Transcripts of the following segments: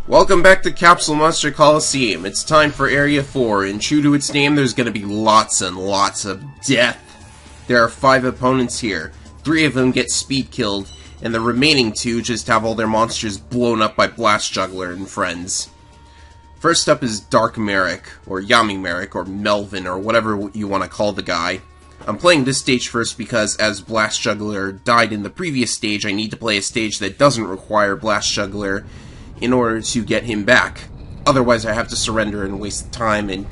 Welcome back to Capsule Monster Coliseum. It's time for Area 4, and true to its name, there's going to be lots and lots of death. There are 5 opponents here. 3 of them get speed killed, and the remaining 2 just have all their monsters blown up by Blast Juggler and friends. First up is Dark Merrick, or Yami Merrick, or Melvin, or whatever you want to call the guy. I'm playing this stage first because, as Blast Juggler died in the previous stage, I need to play a stage that doesn't require Blast Juggler in order to get him back. Otherwise, I have to surrender and waste time, and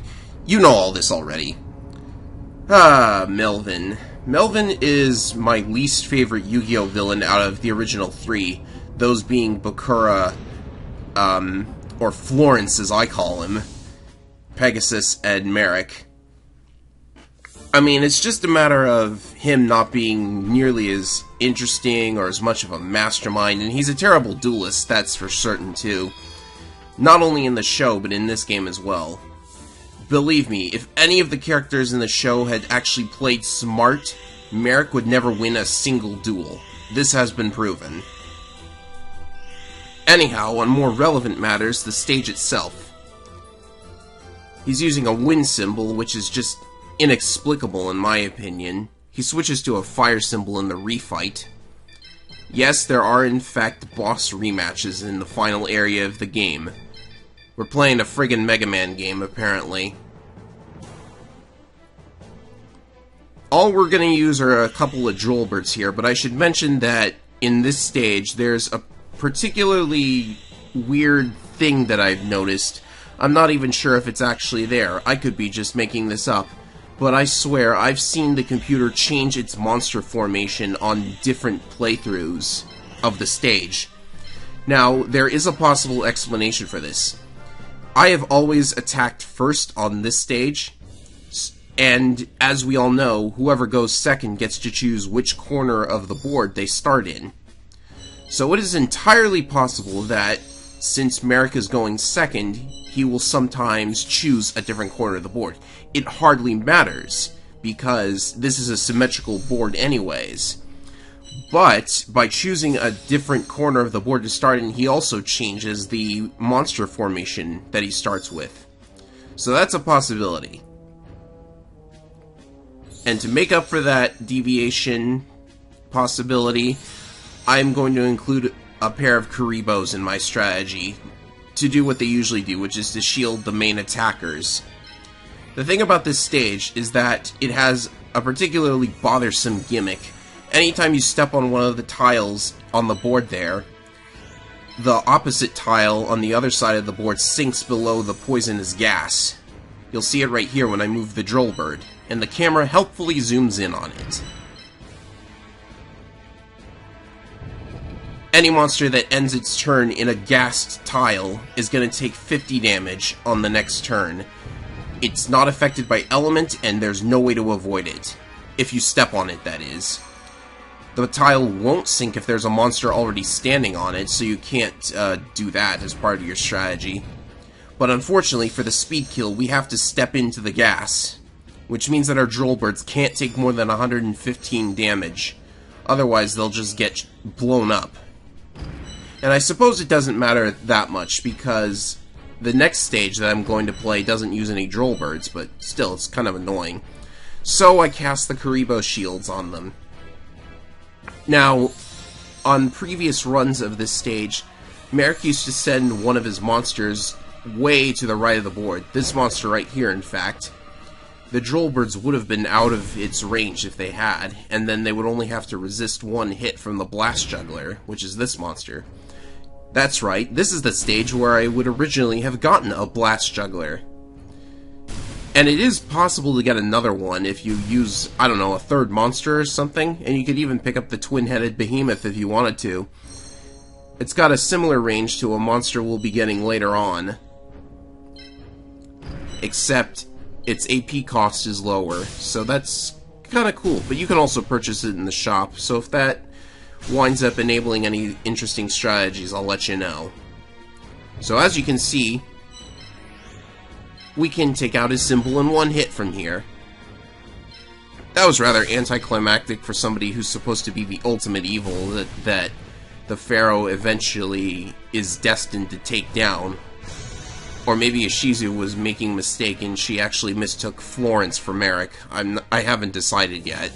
you know all this already. Melvin. Melvin is my least favorite Yu-Gi-Oh! Villain out of the original 3, those being Bakura, or Florence as I call him, Pegasus, and Merrick. I mean, it's just a matter of him not being nearly as interesting or as much of a mastermind, and he's a terrible duelist, that's for certain too. Not only in the show, but in this game as well. Believe me, if any of the characters in the show had actually played smart, Merrick would never win a single duel. This has been proven. Anyhow, on more relevant matters, the stage itself. He's using a wind symbol, which is just inexplicable in my opinion. He switches to a fire symbol in the refight. Yes, there are in fact boss rematches in the final area of the game. We're playing a friggin' Mega Man game, apparently. All we're gonna use are a couple of Drollbirds here, but I should mention that in this stage there's a particularly weird thing that I've noticed. I'm not even sure if it's actually there. I could be just making this up. But I swear, I've seen the computer change its monster formation on different playthroughs of the stage. Now, there is a possible explanation for this. I have always attacked first on this stage, and as we all know, whoever goes second gets to choose which corner of the board they start in. So it is entirely possible that, since Merrick is going second, he will sometimes choose a different corner of the board. It hardly matters, because this is a symmetrical board anyways. But, by choosing a different corner of the board to start in, he also changes the monster formation that he starts with. So that's a possibility. And to make up for that deviation possibility, I'm going to include a pair of Karibos in my strategy to do what they usually do, which is to shield the main attackers. The thing about this stage is that it has a particularly bothersome gimmick. Anytime you step on one of the tiles on the board there, the opposite tile on the other side of the board sinks below the poisonous gas. You'll see it right here when I move the Drollbird, and the camera helpfully zooms in on it. Any monster that ends its turn in a gassed tile is going to take 50 damage on the next turn. It's not affected by element, and there's no way to avoid it. If you step on it, that is. The tile won't sink if there's a monster already standing on it, so you can't do that as part of your strategy. But unfortunately, for the speed kill, we have to step into the gas, which means that our Drollbirds can't take more than 115 damage. Otherwise, they'll just get blown up. And I suppose it doesn't matter that much, because the next stage that I'm going to play doesn't use any Drollbirds, but still, it's kind of annoying. So I cast the Karibo shields on them. Now, on previous runs of this stage, Merrick used to send one of his monsters way to the right of the board. This monster right here, in fact. The Drollbirds would have been out of its range if they had, and then they would only have to resist one hit from the Blast Juggler, which is this monster. That's right, this is the stage where I would originally have gotten a Blast Juggler. And it is possible to get another one if you use, I don't know, a third monster or something, and you could even pick up the twin-headed behemoth if you wanted to. It's got a similar range to a monster we'll be getting later on, except its AP cost is lower, so that's kinda cool. But you can also purchase it in the shop, so if that winds up enabling any interesting strategies, I'll let you know. So as you can see, we can take out his symbol in one hit from here. That was rather anticlimactic for somebody who's supposed to be the ultimate evil that the Pharaoh eventually is destined to take down. Or maybe Ishizu was making a mistake and she actually mistook Florence for Merrick. I haven't decided yet.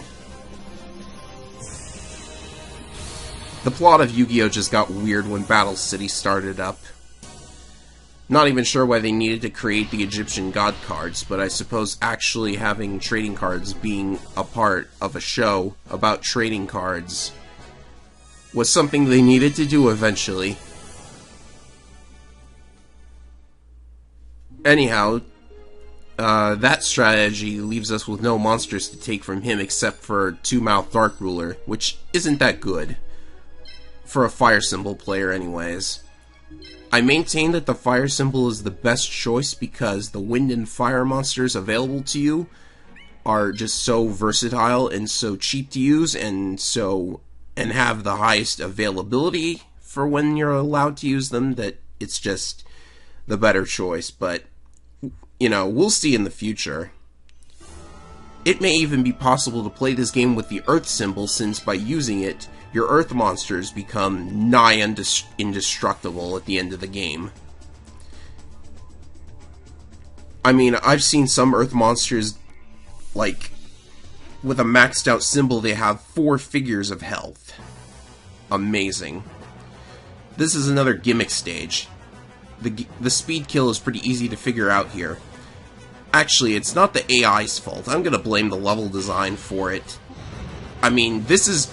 The plot of Yu-Gi-Oh! Just got weird when Battle City started up. Not even sure why they needed to create the Egyptian god cards, but I suppose actually having trading cards being a part of a show about trading cards was something they needed to do eventually. Anyhow, that strategy leaves us with no monsters to take from him except for Two-Mouth Dark Ruler, which isn't that good. For a fire symbol player anyways. I maintain that the fire symbol is the best choice because the wind and fire monsters available to you are just so versatile and so cheap to use and have the highest availability for when you're allowed to use them that it's just the better choice, but you know, we'll see in the future. It may even be possible to play this game with the Earth symbol since by using it, your Earth monsters become nigh indestructible at the end of the game. I mean, I've seen some Earth monsters, like, with a maxed out symbol, they have 4 figures of health. Amazing. This is another gimmick stage. The speed kill is pretty easy to figure out here. Actually, it's not the AI's fault. I'm gonna blame the level design for it. I mean, this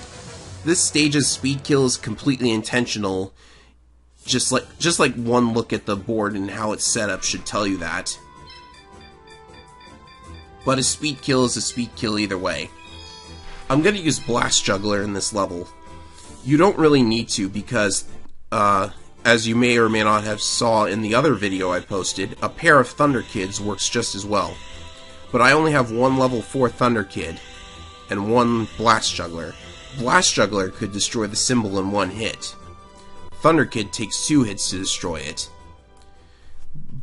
stage's speed kill is completely intentional. Just like one look at the board and how it's set up should tell you that. But a speed kill is a speed kill either way. I'm gonna use Blast Juggler in this level. You don't really need to because, as you may or may not have saw in the other video I posted, a pair of Thunder Kids works just as well. But I only have one level 4 Thunder Kid and one Blast Juggler. Blast Juggler could destroy the symbol in 1 hit. Thunder Kid takes 2 hits to destroy it.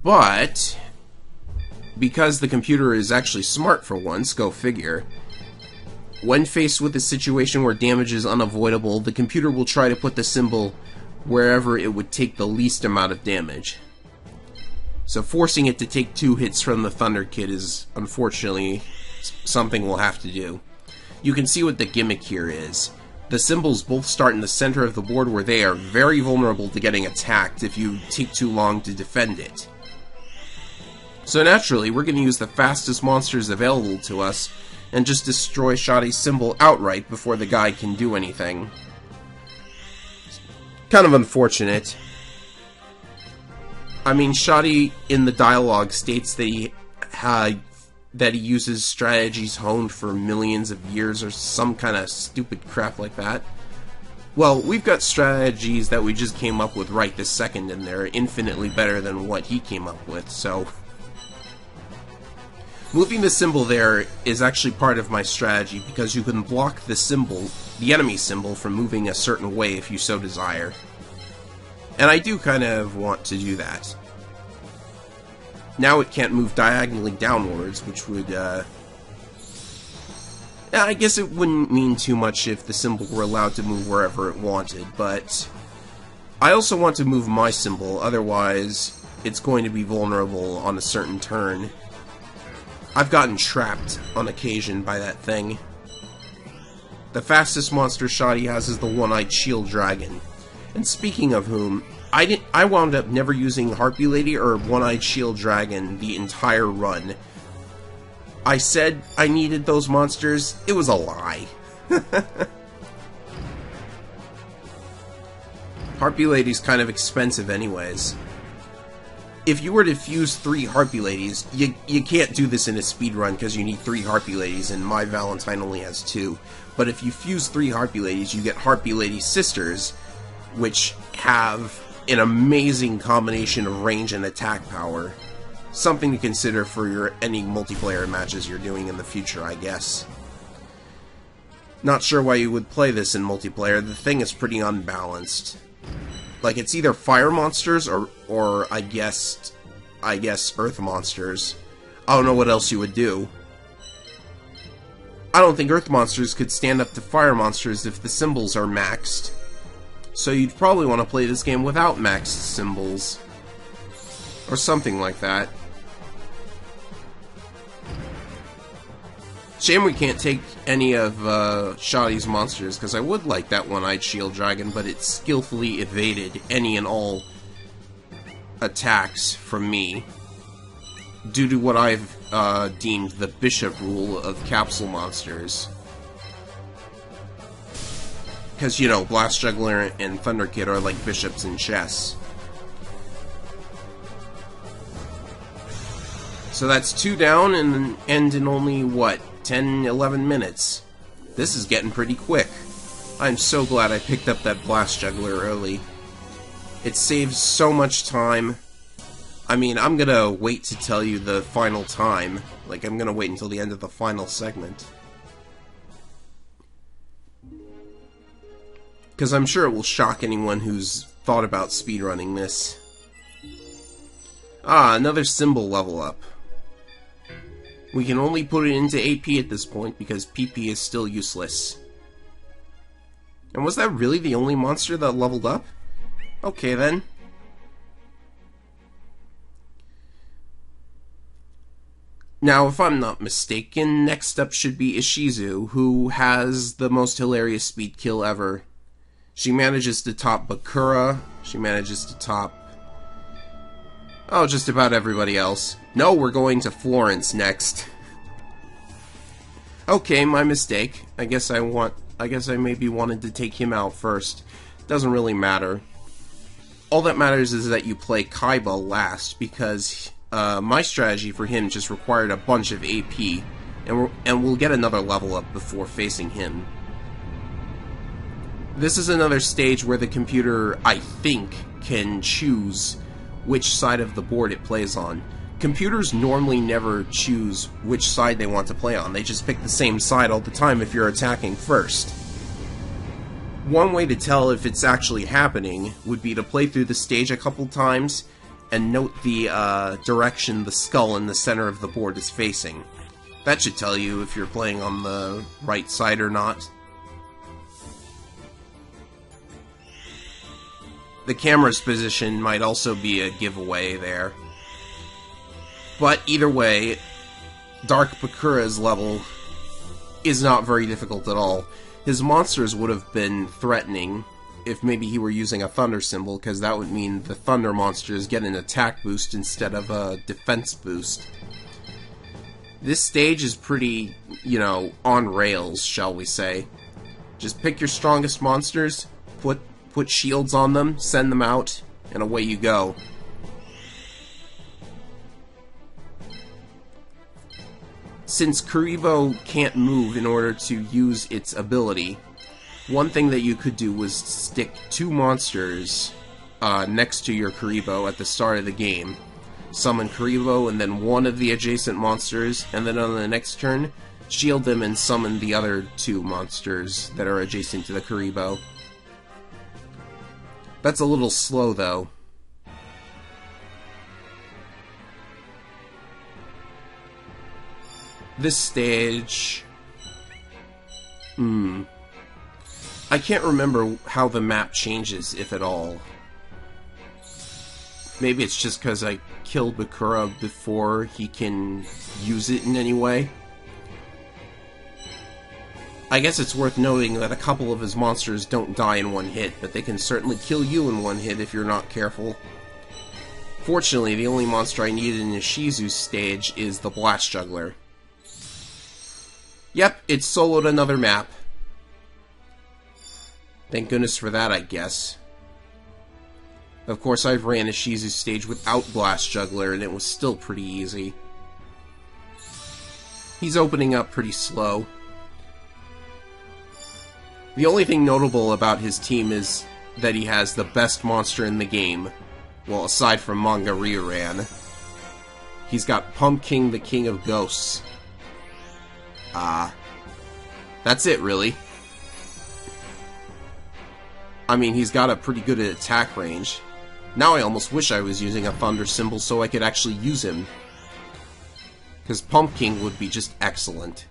But because the computer is actually smart for once, go figure, when faced with a situation where damage is unavoidable, the computer will try to put the symbol wherever it would take the least amount of damage. So forcing it to take 2 hits from the Thunder Kid is, unfortunately, something we'll have to do. You can see what the gimmick here is. The symbols both start in the center of the board where they are very vulnerable to getting attacked if you take too long to defend it. So naturally, we're going to use the fastest monsters available to us and just destroy Shadi's symbol outright before the guy can do anything. Kind of unfortunate. I mean, Shadi in the dialogue states that he uses strategies honed for millions of years or some kind of stupid crap like that. Well, we've got strategies that we just came up with right this second, and they're infinitely better than what he came up with, so moving the symbol there is actually part of my strategy because you can block the symbol, the enemy symbol, from moving a certain way if you so desire. And I do kind of want to do that. Now it can't move diagonally downwards, which would, I guess it wouldn't mean too much if the symbol were allowed to move wherever it wanted, but I also want to move my symbol, otherwise it's going to be vulnerable on a certain turn. I've gotten trapped on occasion by that thing. The fastest monster Shadi has is the One-Eyed Shield Dragon. And speaking of whom, I wound up never using Harpy Lady or One-Eyed Shield Dragon the entire run. I said I needed those monsters. It was a lie. Harpy Lady's kind of expensive anyways. If you were to fuse 3 Harpy Ladies, you can't do this in a speedrun because you need 3 Harpy Ladies and My Valentine only has 2. But if you fuse 3 Harpy Ladies, you get Harpy Lady Sisters, which have an amazing combination of range and attack power. Something to consider for any multiplayer matches you're doing in the future, I guess. Not sure why you would play this in multiplayer. The thing is pretty unbalanced. Like, it's either fire monsters or I guess earth monsters. I don't know what else you would do. I don't think earth monsters could stand up to fire monsters if the symbols are maxed. So you'd probably want to play this game without maxed symbols. Or something like that. Shame we can't take any of Shoddy's monsters, because I would like that one-eyed shield dragon, but it skillfully evaded any and all attacks from me, due to what I've deemed the bishop rule of capsule monsters. Because, you know, Blast Juggler and Thunder Kid are like bishops in chess. So that's 2 down and end in only, what, 10, 11 minutes. This is getting pretty quick. I'm so glad I picked up that Blast Juggler early. It saves so much time. I mean, I'm gonna wait to tell you the final time. Like, I'm gonna wait until the end of the final segment. Because I'm sure it will shock anyone who's thought about speedrunning this. Ah, another symbol level up. We can only put it into AP at this point because PP is still useless. And was that really the only monster that leveled up? Okay then. Now, if I'm not mistaken, next up should be Ishizu, who has the most hilarious speed kill ever. She manages to top Bakura, she manages to top... oh, just about everybody else. No, we're going to Florence next. Okay, my mistake. I guess I maybe wanted to take him out first. Doesn't really matter. All that matters is that you play Kaiba last, because my strategy for him just required a bunch of AP, and we'll get another level up before facing him. This is another stage where the computer, I think, can choose which side of the board it plays on. Computers normally never choose which side they want to play on. They just pick the same side all the time if you're attacking first. One way to tell if it's actually happening would be to play through the stage a couple times and note the direction the skull in the center of the board is facing. That should tell you if you're playing on the right side or not. The camera's position might also be a giveaway there. But either way, Dark Bakura's level is not very difficult at all. His monsters would have been threatening if maybe he were using a thunder symbol, because that would mean the thunder monsters get an attack boost instead of a defense boost. This stage is pretty, you know, on rails, shall we say. Just pick your strongest monsters, put shields on them, send them out, and away you go. Since Kaiba can't move in order to use its ability, one thing that you could do was stick 2 monsters next to your Kaiba at the start of the game. Summon Kaiba and then one of the adjacent monsters, and then on the next turn, shield them and summon the other 2 monsters that are adjacent to the Kaiba. That's a little slow, though. This stage... I can't remember how the map changes, if at all. Maybe it's just because I killed Bakura before he can use it in any way. I guess it's worth noting that a couple of his monsters don't die in one hit, but they can certainly kill you in one hit if you're not careful. Fortunately, the only monster I needed in Ishizu's stage is the Blast Juggler. Yep, it soloed another map. Thank goodness for that, I guess. Of course, I've ran Ishizu's stage without Blast Juggler, and it was still pretty easy. He's opening up pretty slow. The only thing notable about his team is that he has the best monster in the game. Well, aside from Manga Ryuran. He's got Pumpkin, the King of Ghosts. That's it, really. I mean, he's got a pretty good attack range. Now I almost wish I was using a thunder symbol so I could actually use him. Because Pumpkin would be just excellent.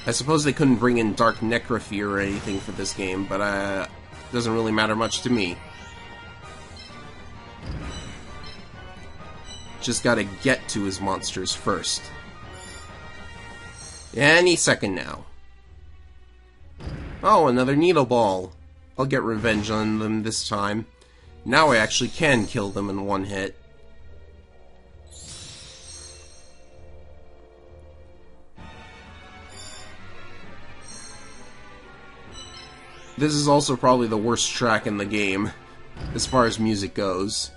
I suppose they couldn't bring in Dark Necrophy or anything for this game, but it doesn't really matter much to me. Just gotta get to his monsters first. Any second now. Oh, another Needle Ball. I'll get revenge on them this time. Now I actually can kill them in one hit. This is also probably the worst track in the game, as far as music goes.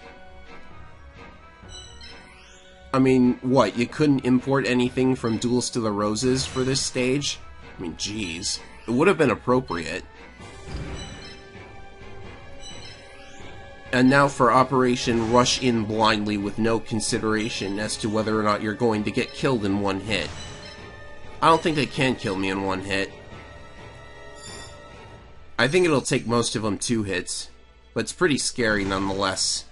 I mean, what, you couldn't import anything from Duels to the Roses for this stage? I mean, jeez. It would have been appropriate. And now for Operation Rush In Blindly with no consideration as to whether or not you're going to get killed in one hit. I don't think they can kill me in one hit. I think it'll take most of them 2 hits, but it's pretty scary nonetheless.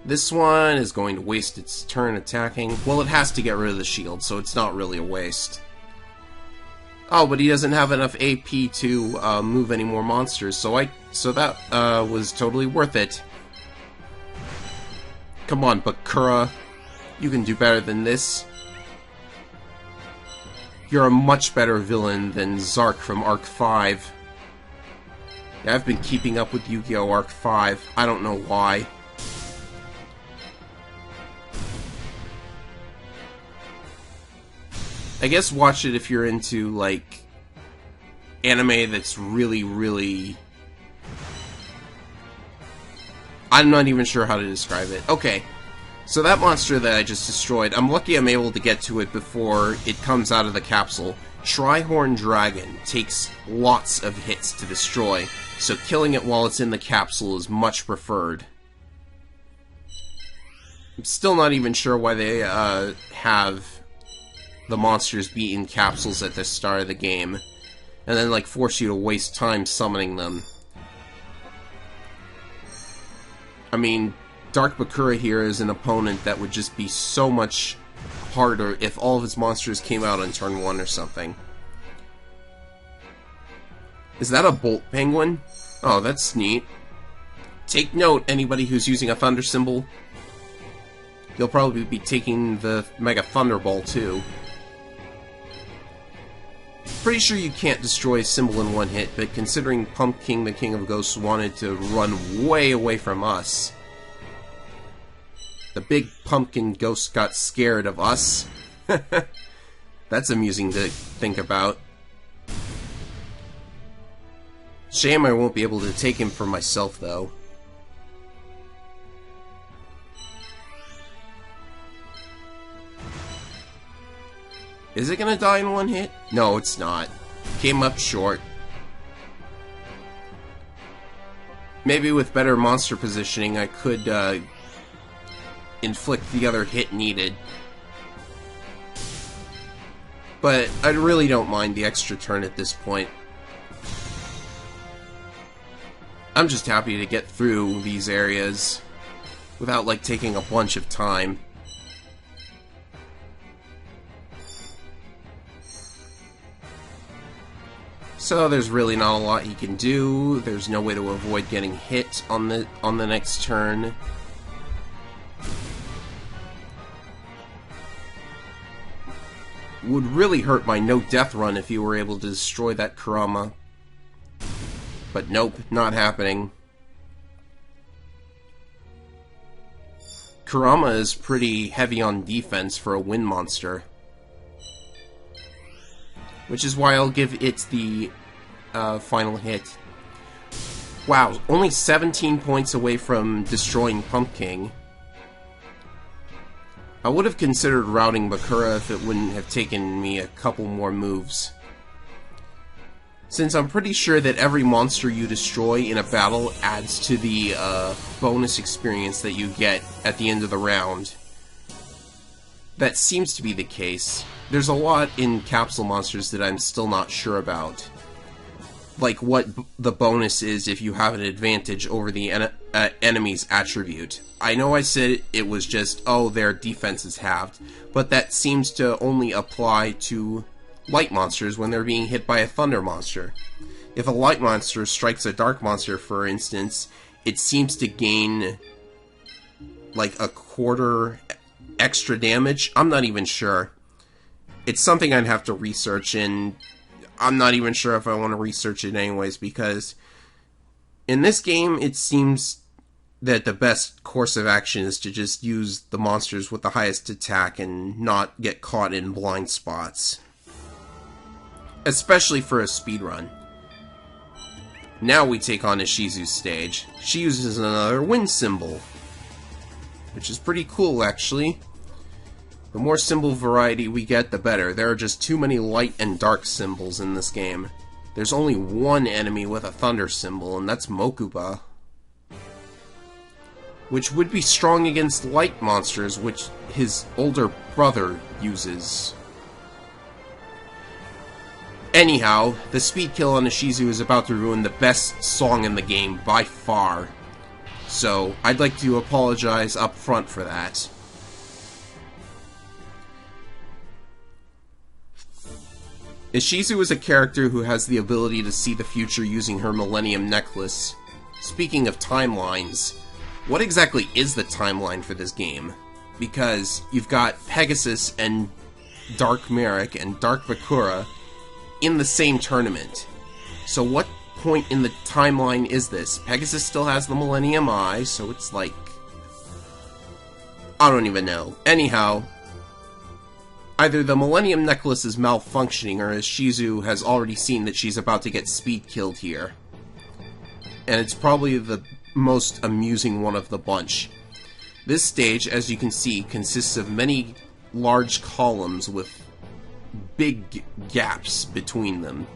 This one is going to waste its turn attacking. Well, it has to get rid of the shield, so it's not really a waste. Oh, but he doesn't have enough AP to move any more monsters, so that was totally worth it. Come on, Bakura. You can do better than this. You're a much better villain than Zark from Arc 5. Yeah, I've been keeping up with Yu-Gi-Oh! Arc 5. I don't know why. I guess watch it if you're into, like, anime that's really, really... I'm not even sure how to describe it. Okay. So that monster that I just destroyed, I'm lucky I'm able to get to it before it comes out of the capsule. Trihorn Dragon takes lots of hits to destroy, so killing it while it's in the capsule is much preferred. I'm still not even sure why they have the monsters be in capsules at the start of the game, and then like force you to waste time summoning them. I mean, Dark Bakura here is an opponent that would just be so much harder if all of his monsters came out on turn 1 or something. Is that a Bolt Penguin? Oh, that's neat. Take note, anybody who's using a Thunder symbol. You'll probably be taking the Mega Thunderball too. Pretty sure you can't destroy a symbol in one hit, but considering Pumpkin, the King of Ghosts, wanted to run way away from us, the big pumpkin ghost got scared of us. That's amusing to think about. Shame I won't be able to take him for myself, though. Is it gonna die in one hit? No, it's not. Came up short. Maybe with better monster positioning, I could inflict the other hit needed. But I really don't mind the extra turn at this point. I'm just happy to get through these areas without, like, taking a bunch of time. So there's really not a lot he can do. There's no way to avoid getting hit on the next turn. Would really hurt my no death run if you were able to destroy that Kurama. But nope, not happening. Kurama is pretty heavy on defense for a wind monster. Which is why I'll give it the final hit. Wow, only 17 points away from destroying Pumpkin. I would have considered routing Bakura if it wouldn't have taken me a couple more moves. Since I'm pretty sure that every monster you destroy in a battle adds to the bonus experience that you get at the end of the round. That seems to be the case. There's a lot in Capsule monsters that I'm still not sure about. like what the bonus is if you have an advantage over the enemy's attribute. I know I said it was just, oh, their defense is halved, but that seems to only apply to light monsters when they're being hit by a thunder monster. If a light monster strikes a dark monster, for instance, it seems to gain like a quarter extra damage. I'm not even sure. It's something I'd have to research, and I'm not even sure if I want to research it anyways, because in this game it seems that the best course of action is to just use the monsters with the highest attack and not get caught in blind spots. Especially for a speedrun. Now we take on Ishizu's stage. She uses another wind symbol, which is pretty cool, actually. The more symbol variety we get, the better. There are just too many light and dark symbols in this game. There's only one enemy with a thunder symbol, and that's Mokuba, which would be strong against light monsters, which his older brother uses. Anyhow, the speed kill on Ishizu is about to ruin the best song in the game by far. So, I'd like to apologize up front for that. Ishizu is a character who has the ability to see the future using her Millennium Necklace. Speaking of timelines, what exactly is the timeline for this game? Because you've got Pegasus and Dark Merrick and Dark Bakura in the same tournament. So what point in the timeline is this? Pegasus still has the Millennium Eye, so it's like, I don't even know. Anyhow, either the Millennium Necklace is malfunctioning, or Ishizu has already seen that she's about to get speed killed here. And it's probably the most amusing one of the bunch. This stage, as you can see, consists of many large columns with big gaps between them.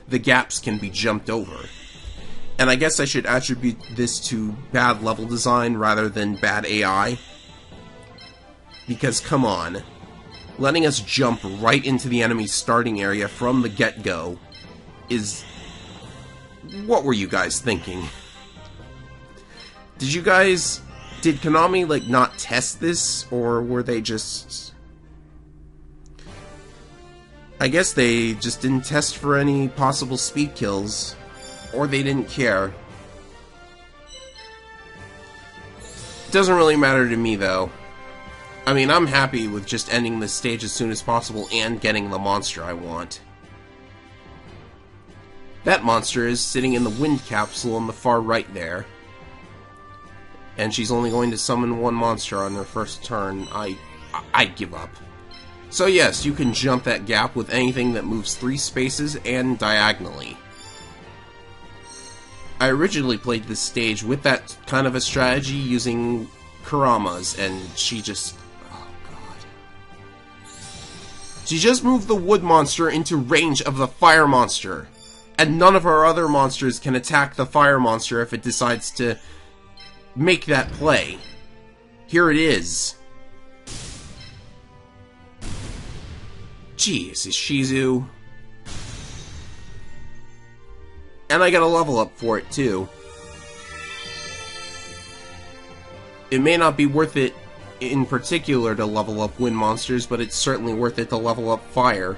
The gaps can be jumped over. And I guess I should attribute this to bad level design rather than bad AI. Because, come on, letting us jump right into the enemy's starting area from the get-go is... What were you guys thinking? Did Konami, like, not test this, or were they just... I guess they just didn't test for any possible speed kills, or they didn't care. It doesn't really matter to me, though. I mean, I'm happy with just ending this stage as soon as possible and getting the monster I want. That monster is sitting in the wind capsule on the far right there. And she's only going to summon one monster on her first turn. I'd give up. So yes, you can jump that gap with anything that moves 3 spaces and diagonally. I originally played this stage with that kind of a strategy using Kurama's, and she just... oh god. She just moved the wood monster into range of the fire monster. And none of our other monsters can attack the fire monster if it decides to make that play. Here it is. Jeez, Ishizu. And I got a level up for it, too. It may not be worth it in particular to level up wind monsters, but it's certainly worth it to level up fire.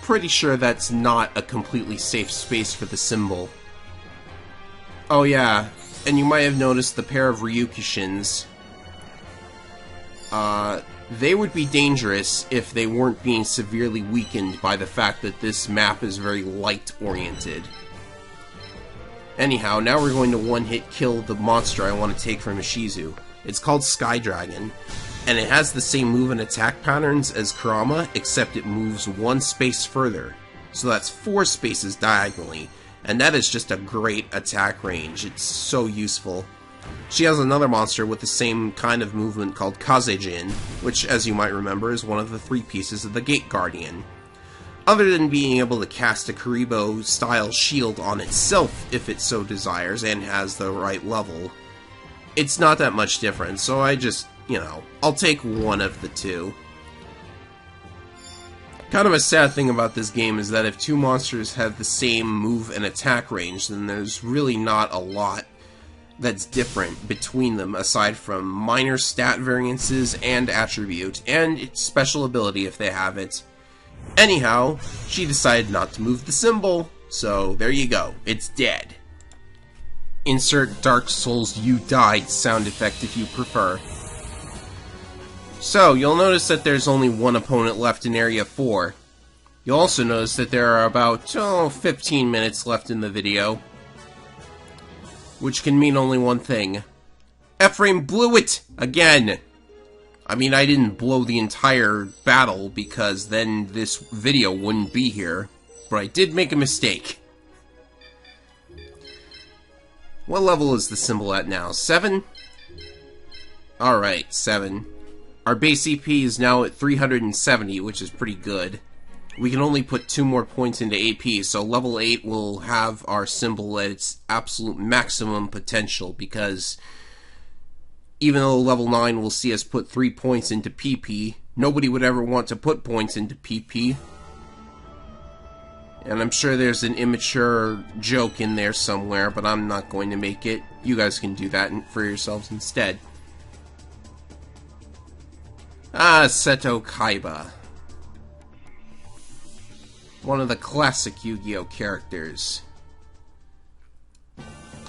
Pretty sure that's not a completely safe space for the symbol. Oh yeah, and you might have noticed the pair of Ryukyushins. They would be dangerous if they weren't being severely weakened by the fact that this map is very light-oriented. Anyhow, now we're going to one-hit kill the monster I want to take from Ishizu. It's called Sky Dragon, and it has the same move and attack patterns as Kurama, except it moves 1 space further. So that's 4 spaces diagonally, and that is just a great attack range. It's so useful. She has another monster with the same kind of movement called Kazejin, which, as you might remember, is one of the 3 pieces of the Gate Guardian. Other than being able to cast a Kuribo-style shield on itself if it so desires and has the right level, it's not that much different, so I just you know, I'll take one of the two. Kind of a sad thing about this game is that if two monsters have the same move and attack range, then there's really not a lot that's different between them, aside from minor stat variances and attribute, and special ability if they have it. Anyhow, she decided not to move the symbol, so there you go, it's dead. Insert Dark Souls "You Died" sound effect if you prefer. So, you'll notice that there's only one opponent left in Area 4. You'll also notice that there are about, 15 minutes left in the video. Which can mean only one thing. Ephraim blew it! Again! I mean, I didn't blow the entire battle, because then this video wouldn't be here. But I did make a mistake. What level is the symbol at now? 7? Alright, 7. Our base EP is now at 370, which is pretty good. We can only put 2 more points into AP, so level 8 will have our symbol at its absolute maximum potential, because even though level 9 will see us put 3 points into PP, nobody would ever want to put points into PP. And I'm sure there's an immature joke in there somewhere, but I'm not going to make it. You guys can do that for yourselves instead. Seto Kaiba. One of the classic Yu-Gi-Oh! Characters.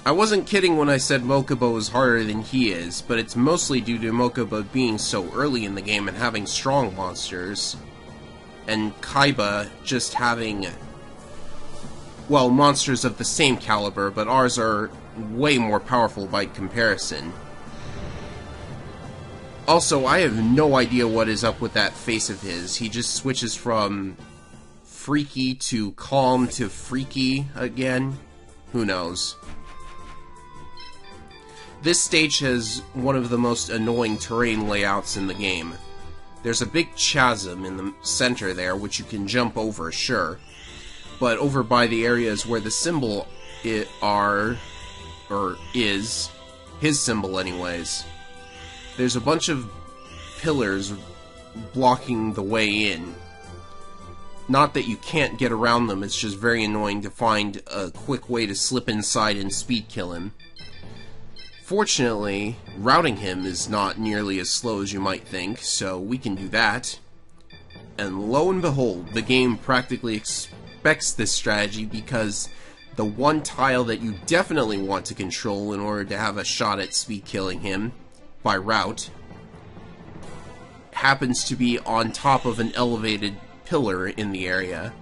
I wasn't kidding when I said Mokuba is harder than he is, but it's mostly due to Mokuba being so early in the game and having strong monsters, and Kaiba just having, well, monsters of the same caliber, but ours are way more powerful by comparison. Also, I have no idea what is up with that face of his. He just switches from freaky to calm to freaky again. Who knows? This stage has one of the most annoying terrain layouts in the game. There's a big chasm in the center there, which you can jump over, sure. But over by the areas where the symbol is, his symbol anyways, there's a bunch of pillars blocking the way in. Not that you can't get around them, it's just very annoying to find a quick way to slip inside and speed kill him. Fortunately, routing him is not nearly as slow as you might think, so we can do that. And lo and behold, the game practically expects this strategy, because the one tile that you definitely want to control in order to have a shot at speed killing him by route happens to be on top of an elevated pillar in the area.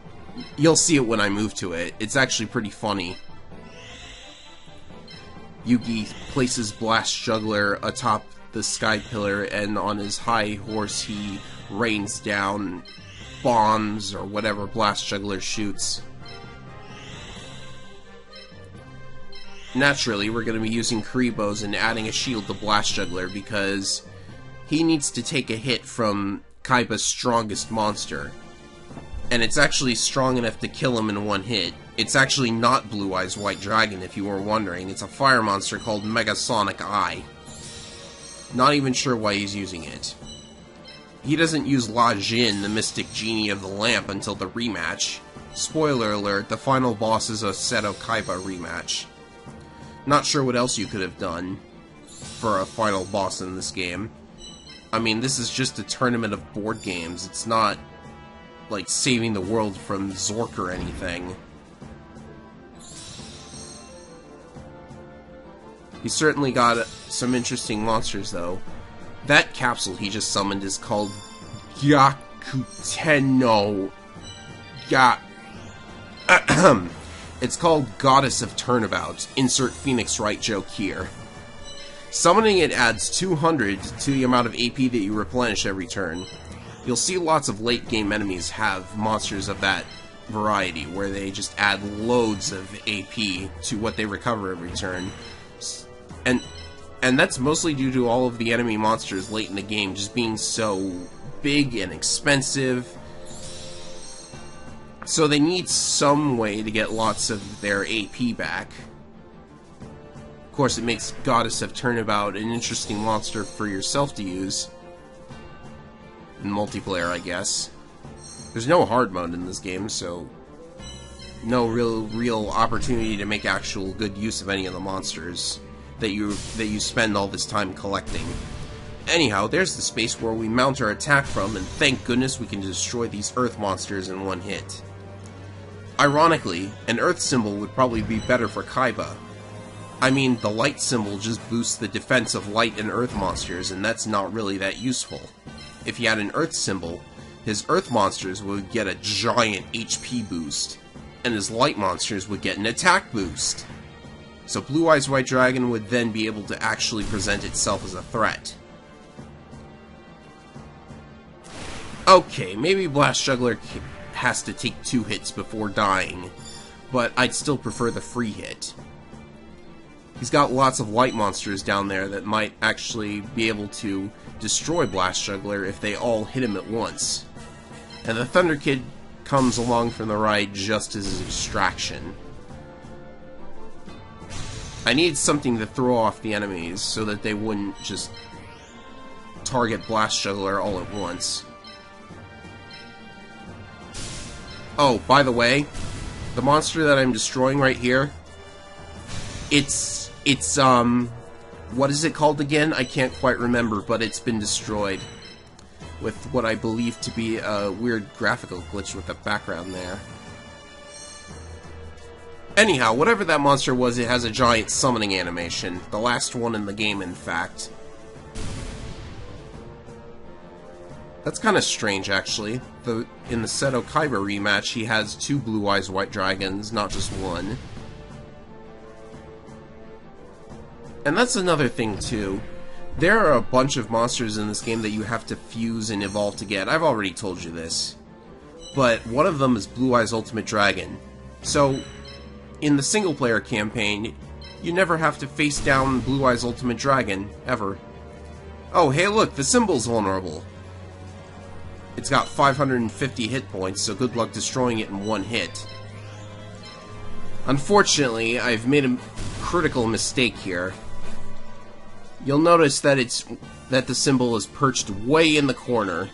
You'll see it when I move to it. It's actually pretty funny. Yugi places Blast Juggler atop the sky pillar, and on his high horse he rains down bombs or whatever Blast Juggler shoots. Naturally, we're going to be using Kuribos and adding a shield to Blast Juggler, because he needs to take a hit from Kaiba's strongest monster. And it's actually strong enough to kill him in one hit. It's actually not Blue Eyes White Dragon, if you were wondering. It's a fire monster called Megasonic Eye. Not even sure why he's using it. He doesn't use La Jin, the Mystic Genie of the Lamp, until the rematch. Spoiler alert, the final boss is a Seto Kaiba rematch. Not sure what else you could have done for a final boss in this game. I mean, this is just a tournament of board games. It's not like saving the world from Zork or anything. He's certainly got some interesting monsters, though. That capsule he just summoned is called Gyakuteno. It's called Goddess of Turnabout. Insert Phoenix Wright joke here. Summoning it adds 200 to the amount of AP that you replenish every turn. You'll see lots of late-game enemies have monsters of that variety, where they just add loads of AP to what they recover every turn. And that's mostly due to all of the enemy monsters late in the game just being so big and expensive. So they need some way to get lots of their AP back. Of course, it makes Goddess of Turnabout an interesting monster for yourself to use. In multiplayer, I guess. There's no hard mode in this game, so no real opportunity to make actual good use of any of the monsters that you spend all this time collecting. Anyhow, there's the space where we mount our attack from, and thank goodness we can destroy these Earth monsters in one hit. Ironically, an Earth symbol would probably be better for Kaiba. I mean, the light symbol just boosts the defense of light and Earth monsters, and that's not really that useful. If he had an Earth symbol, his Earth monsters would get a giant HP boost, and his light monsters would get an attack boost. So Blue Eyes White Dragon would then be able to actually present itself as a threat. Okay, maybe Blast Juggler has to take 2 hits before dying, but I'd still prefer the free hit. He's got lots of light monsters down there that might actually be able to destroy Blast Juggler if they all hit him at once. And the Thunder Kid comes along from the right just as a distraction. I need something to throw off the enemies so that they wouldn't just target Blast Juggler all at once. Oh, by the way, the monster that I'm destroying right here, it's what is it called again? I can't quite remember, but it's been destroyed with what I believe to be a weird graphical glitch with the background there. Anyhow, whatever that monster was, it has a giant summoning animation. The last one in the game, in fact. That's kind of strange, actually. In the Seto Kaiba rematch, he has 2 Blue Eyes White Dragons, not just 1. And that's another thing, too. There are a bunch of monsters in this game that you have to fuse and evolve to get. I've already told you this. But one of them is Blue Eyes Ultimate Dragon. So, in the single-player campaign, you never have to face down Blue Eyes Ultimate Dragon, ever. Oh, hey look, the symbol's vulnerable. It's got 550 hit points, so good luck destroying it in 1 hit. Unfortunately, I've made a critical mistake here. You'll notice that the symbol is perched way in the corner.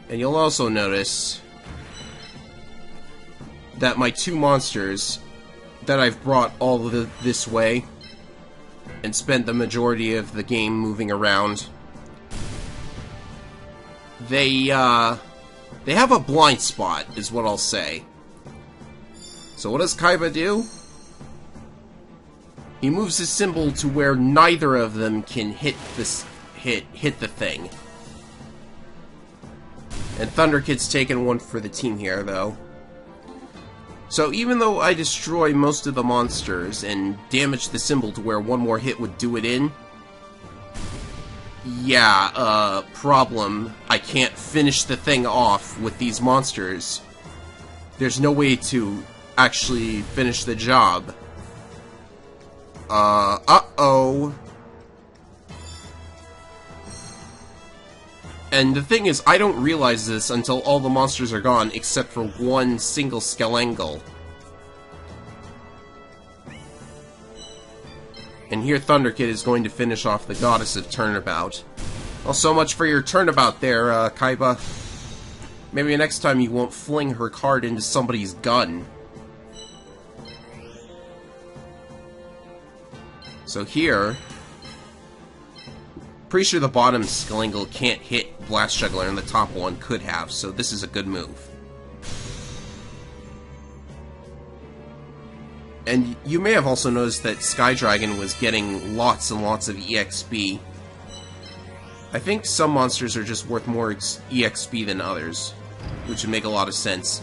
And you'll also notice that my 2 monsters that I've brought all this way and spent the majority of the game moving around, they have a blind spot, is what I'll say. So what does Kaiba do? He moves his symbol to where neither of them can hit the thing. And Thunder Kid's taking 1 for the team here, though. So even though I destroy most of the monsters and damage the symbol to where 1 more hit would do it in, yeah, problem. I can't finish the thing off with these monsters. There's no way to actually finish the job. Uh-oh. And the thing is, I don't realize this until all the monsters are gone, except for 1 single Skelengal. And here Thunder Kid is going to finish off the Goddess of Turnabout. Well, so much for your turnabout there, Kaiba. Maybe next time you won't fling her card into somebody's gun. So here, pretty sure the bottom Skelengal can't hit Blast Juggler, and the top one could have, so this is a good move. And you may have also noticed that Sky Dragon was getting lots and lots of EXP. I think some monsters are just worth more EXP than others, which would make a lot of sense.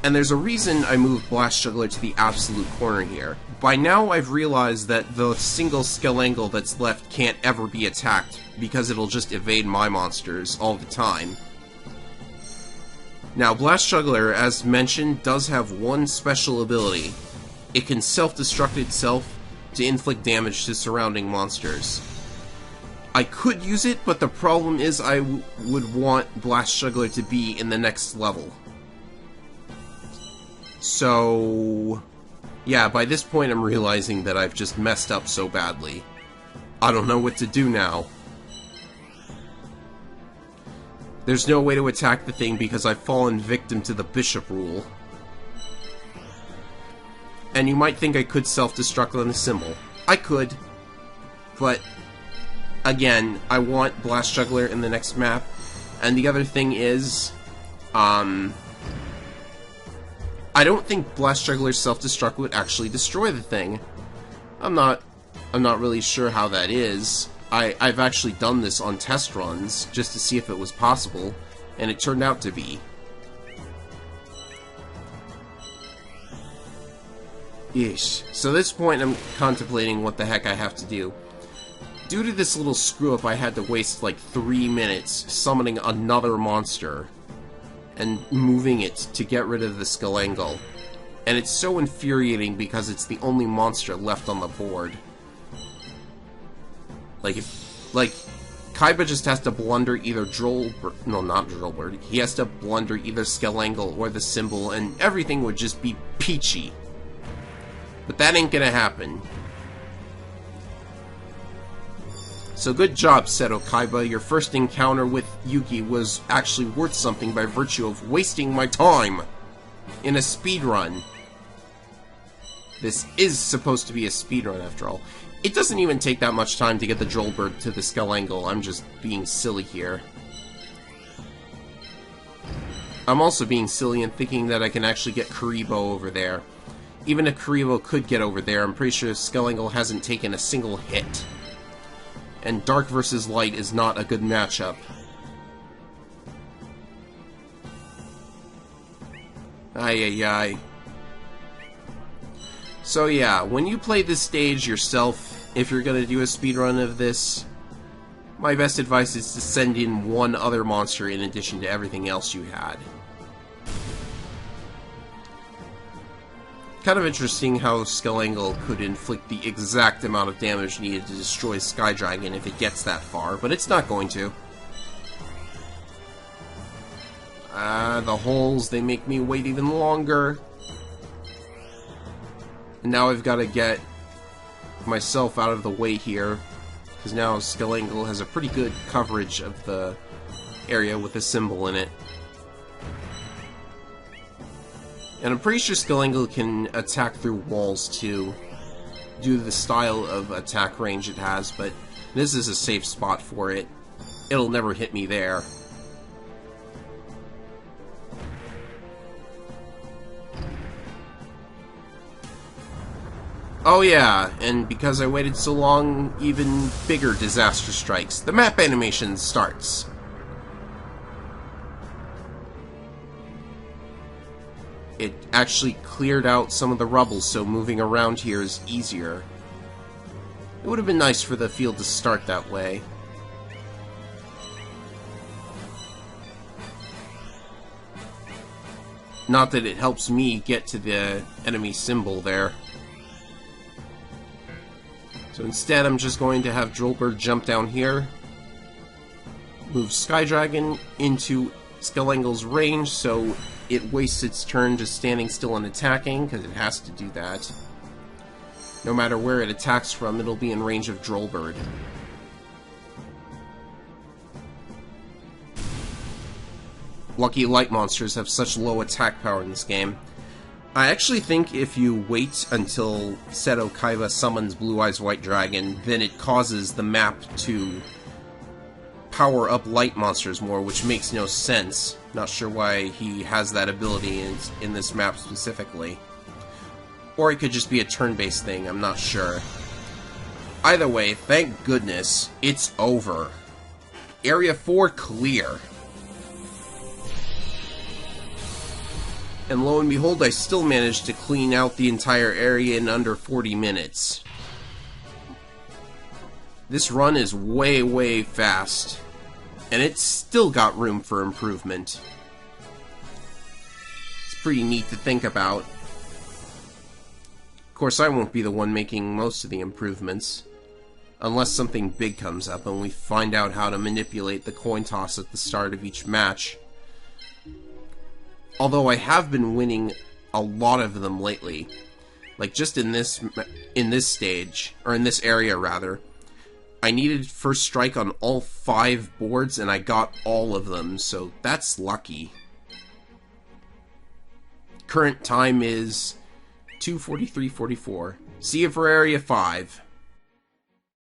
And there's a reason I moved Blast Juggler to the absolute corner here. By now I've realized that the single Skelengal that's left can't ever be attacked, because it'll just evade my monsters all the time. Now, Blast Juggler, as mentioned, does have 1 special ability. It can self-destruct itself to inflict damage to surrounding monsters. I could use it, but the problem is I would want Blast Juggler to be in the next level. So Yeah, by this point I'm realizing that I've just messed up so badly. I don't know what to do now. There's no way to attack the thing because I've fallen victim to the bishop rule. And you might think I could self-destruct on the symbol. I could. But, again, I want Blast Juggler in the next map. And the other thing is, I don't think Blast Juggler's self-destruct would actually destroy the thing. I'm not really sure how that is. I've actually done this on test runs, just to see if it was possible, and it turned out to be. Yeesh. So at this point I'm contemplating what the heck I have to do. Due to this little screw-up, I had to waste like 3 minutes summoning another monster and moving it to get rid of the Skull. And it's so infuriating because it's the only monster left on the board. Like, Kaiba just has to blunder either no, not Drollbird. He has to blunder either Skull or the symbol, and everything would just be peachy. But that ain't gonna happen. So good job, Seto Kaiba. Your first encounter with Yuki was actually worth something by virtue of wasting my time in a speedrun. This is supposed to be a speedrun, after all. It doesn't even take that much time to get the Drollbird to the Skull. I'm just being silly here. I'm also being silly and thinking that I can actually get Kaiba over there. Even if Kaiba could get over there, I'm pretty sure Skull hasn't taken a single hit. And Dark versus Light is not a good matchup. Ay. So yeah, when you play this stage yourself, if you're gonna do a speedrun of this, my best advice is to send in one other monster in addition to everything else you had. Kind of interesting how Skull could inflict the exact amount of damage needed to destroy Sky Dragon if it gets that far, but it's not going to. The holes, they make me wait even longer. And now I've got to get myself out of the way here, because now Skull has a pretty good coverage of the area with a symbol in it. And I'm pretty sure Skull can attack through walls too, due to the style of attack range it has, but this is a safe spot for it. It'll never hit me there. Oh yeah, and because I waited so long, even bigger disaster strikes. The map animation starts. It actually cleared out some of the rubble, so moving around here is easier. It would have been nice for the field to start that way. Not that it helps me get to the enemy symbol there. So instead, I'm just going to have Drollbird jump down here, move Sky Dragon into Skull's range, so it wastes its turn just standing still and attacking, because it has to do that. No matter where it attacks from, it'll be in range of Drollbird. Lucky light monsters have such low attack power in this game. I actually think if you wait until Seto Kaiba summons Blue Eyes White Dragon, then it causes the map to power up light monsters more, which makes no sense. Not sure why he has that ability in this map specifically. Or it could just be a turn-based thing, I'm not sure. Either way, thank goodness, it's over. Area 4 clear. And lo and behold, I still managed to clean out the entire area in under 40 minutes. This run is way, way fast. And it's still got room for improvement. It's pretty neat to think about. Of course, I won't be the one making most of the improvements. Unless something big comes up and we find out how to manipulate the coin toss at the start of each match. Although I have been winning a lot of them lately. Like, just in this stage, or in this area, rather, I needed first strike on all 5 boards, and I got all of them, so that's lucky. Current time is 2:43:44. See you for Area 5.